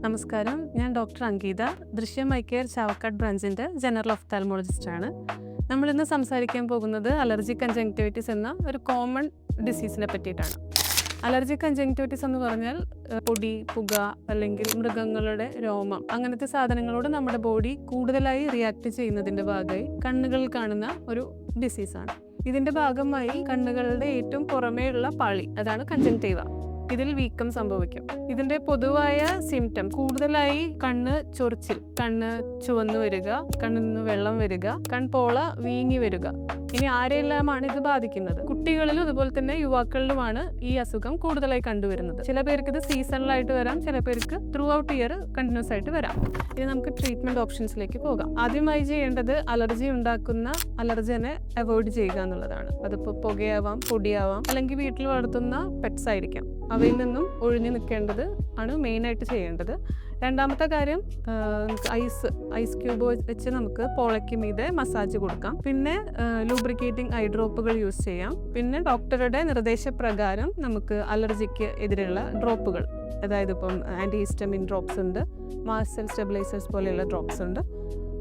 നമസ്കാരം, ഞാൻ ഡോക്ടർ അങ്കീത, ദൃശ്യം ഐ കെയർ ചാവക്കാട് ബ്രാഞ്ചിൻ്റെ ജനറൽ ഒഫ്താൽമോളജിസ്റ്റാണ്. നമ്മളിന്ന് സംസാരിക്കാൻ പോകുന്നത് അലർജിക് കൺജങ്ക്റ്റിവിറ്റിസ് എന്ന ഒരു കോമൺ ഡിസീസിനെ പറ്റിയിട്ടാണ്. അലർജിക് കൺജങ്ക്റ്റിവിറ്റിസ് എന്ന് പറഞ്ഞാൽ പൊടി, പുക അല്ലെങ്കിൽ മൃഗങ്ങളുടെ രോമം അങ്ങനത്തെ സാധനങ്ങളോട് നമ്മുടെ ബോഡി കൂടുതലായി റിയാക്ട് ചെയ്യുന്നതിൻ്റെ ഭാഗമായി കണ്ണുകളിൽ കാണുന്ന ഒരു ഡിസീസാണ്. ഇതിൻ്റെ ഭാഗമായി കണ്ണുകളുടെ ഏറ്റവും പുറമേയുള്ള പാളി, അതാണ് കൺജങ്ക്റ്റീവ, ഇതിൽ വീക്കം സംഭവിക്കും. ഇതിന്റെ പൊതുവായ സിംറ്റം കൂടുതലായി കണ്ണ് ചൊറിച്ചിൽ, കണ്ണ് ചുവന്നു വരിക, കണ്ണിൽ നിന്ന് വെള്ളം വരിക, കൺപോള വീങ്ങി വരിക. ഇനി ആരെല്ലാമാണ് ഇത് ബാധിക്കുന്നത്? കുട്ടികളിലും അതുപോലെ തന്നെ യുവാക്കളിലുമാണ് ഈ അസുഖം കൂടുതലായി കണ്ടുവരുന്നത്. ചില പേർക്ക് ഇത് സീസണലായിട്ട് വരാം, ചില പേർക്ക് ത്രൂ ഔട്ട് ഇയർ കണ്ടിന്യൂസ് ആയിട്ട് വരാം. ഇനി നമുക്ക് ട്രീറ്റ്മെന്റ് ഓപ്ഷൻസിലേക്ക് പോകാം. ആദ്യമായി ചെയ്യേണ്ടത് അലർജി ഉണ്ടാക്കുന്ന അലർജനെ അവോയ്ഡ് ചെയ്യുക എന്നുള്ളതാണ്. അതിപ്പോൾ പുകയാവാം, പൊടിയാവാം, അല്ലെങ്കിൽ വീട്ടിൽ വളർത്തുന്ന പെറ്റ്സ് ആയിരിക്കാം. അവയിൽ നിന്നും ഒഴിഞ്ഞു നിൽക്കേണ്ടത് ആണ് മെയിനായിട്ട് ചെയ്യേണ്ടത്. രണ്ടാമത്തെ കാര്യം, ഐസ് ക്യൂബ് വെച്ച് നമുക്ക് പോളയ്ക്ക് മീതെ മസാജ് കൊടുക്കാം. പിന്നെ ലൂബ്രിക്കേറ്റിംഗ് ഐ ഡ്രോപ്പുകൾ യൂസ് ചെയ്യാം. പിന്നെ ഡോക്ടറുടെ നിർദ്ദേശപ്രകാരം നമുക്ക് അലർജിക്ക് എതിരെയുള്ള ഡ്രോപ്പുകൾ, അതായത് ഇപ്പം ആൻറ്റി ഹിസ്റ്റമിൻ ഡ്രോപ്സ് ഉണ്ട്, മാസ്റ്റ് സെൽ സ്റ്റെബിലൈസേഴ്സ് പോലെയുള്ള ഡ്രോപ്സ് ഉണ്ട്,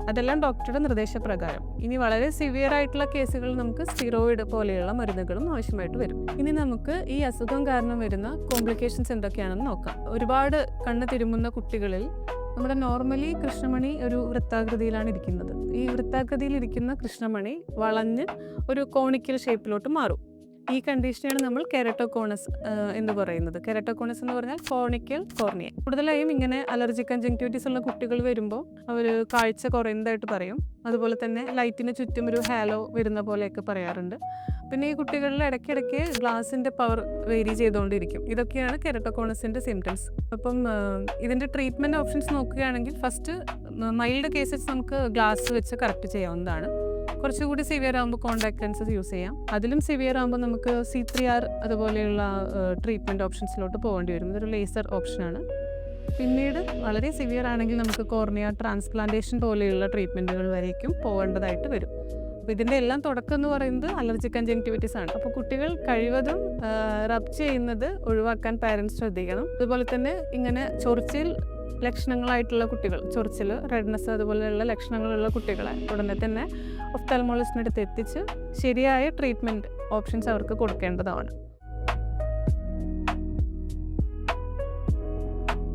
അതെല്ലാം ഡോക്ടറുടെ നിർദ്ദേശപ്രകാരം. ഇനി വളരെ സിവിയർ ആയിട്ടുള്ള കേസുകൾ നമുക്ക് സ്റ്റിറോയിഡ് പോലെയുള്ള മരുന്നുകളും ആവശ്യമായിട്ട് വരും. ഇനി നമുക്ക് ഈ അസുഖം കാരണം വരുന്ന കോംപ്ലിക്കേഷൻസ് എന്തൊക്കെയാണെന്ന് നോക്കാം. ഒരുപാട് കണ്ണ് തിരുമുന്ന കുട്ടികളിൽ നമ്മുടെ നോർമലി കൃഷ്ണമണി ഒരു വൃത്താകൃതിയിലാണ് ഇരിക്കുന്നത്. ഈ വൃത്താകൃതിയിൽ ഇരിക്കുന്ന കൃഷ്ണമണി വളഞ്ഞ് ഒരു കോണിക്കൽ ഷേപ്പിലോട്ട് മാറും. ഈ കണ്ടീഷനെയാണ് നമ്മൾ കെരട്ടോകോണസ് എന്ന് പറയുന്നത്. കെരട്ടോകോണസ് എന്ന് പറഞ്ഞാൽ കോണിക്കൽ കോർണിയ. കൂടുതലായും ഇങ്ങനെ അലർജിക് കൺജങ്ക്റ്റിവിറ്റീസ് ഉള്ള കുട്ടികൾ വരുമ്പോൾ അവർ കാഴ്ച കുറയുന്നതായിട്ട് പറയും. അതുപോലെ തന്നെ ലൈറ്റിന് ചുറ്റും ഒരു ഹാലോ വരുന്ന പോലെയൊക്കെ പറയാറുണ്ട്. പിന്നെ ഈ കുട്ടികളിൽ ഇടയ്ക്കിടയ്ക്ക് ഗ്ലാസിൻ്റെ പവർ വേരി ചെയ്തുകൊണ്ടിരിക്കും. ഇതൊക്കെയാണ് കെരട്ടോകോണസിൻ്റെ സിംറ്റംസ്. അപ്പം ഇതിൻ്റെ ട്രീറ്റ്മെൻറ്റ് ഓപ്ഷൻസ് നോക്കുകയാണെങ്കിൽ ഫസ്റ്റ് മൈൽഡ് കേസസ് നമുക്ക് ഗ്ലാസ് വെച്ച് കറക്റ്റ് ചെയ്യാവുന്നതാണ്. കുറച്ചുകൂടി സിവിയർ ആകുമ്പോൾ കോൺടാക്ട് ലെൻസസ് യൂസ് ചെയ്യാം. അതിലും സിവിയർ ആകുമ്പോൾ നമുക്ക് C3R അതുപോലെയുള്ള ട്രീറ്റ്മെൻറ്റ് ഓപ്ഷൻസിലോട്ട് പോകേണ്ടി വരും. ഇതൊരു ലേസർ ഓപ്ഷനാണ്. പിന്നീട് വളരെ സിവിയർ ആണെങ്കിൽ നമുക്ക് കോർണിയ ട്രാൻസ്പ്ലാന്റേഷൻ പോലെയുള്ള ട്രീറ്റ്മെൻറ്റുകൾ വരേക്കും പോകേണ്ടതായിട്ട് വരും. അപ്പോൾ ഇതിൻ്റെ എല്ലാം തുടക്കം എന്ന് പറയുന്നത് അലർജിക് കൺജങ്ക്റ്റിവിറ്റീസ് ആണ്. അപ്പോൾ കുട്ടികൾ കഴിവതും റബ് ചെയ്യുന്നത് ഒഴിവാക്കാൻ പാരൻസ് ശ്രദ്ധിക്കണം. അതുപോലെ തന്നെ ഇങ്ങനെ ചൊറിച്ചിൽ ലക്ഷണങ്ങളായിട്ടുള്ള കുട്ടികൾ, ചൊറിച്ചിൽ, റെഡ്നെസ് അതുപോലെയുള്ള ലക്ഷണങ്ങളുള്ള കുട്ടികളെ ഉടനെ തന്നെ ഒഫ്താൽമോളജിസ്റ്റിൻ്റെ അടുത്ത് എത്തിച്ച് ശരിയായ ട്രീറ്റ്മെൻറ്റ് ഓപ്ഷൻസ് അവർക്ക് കൊടുക്കേണ്ടതാണ്.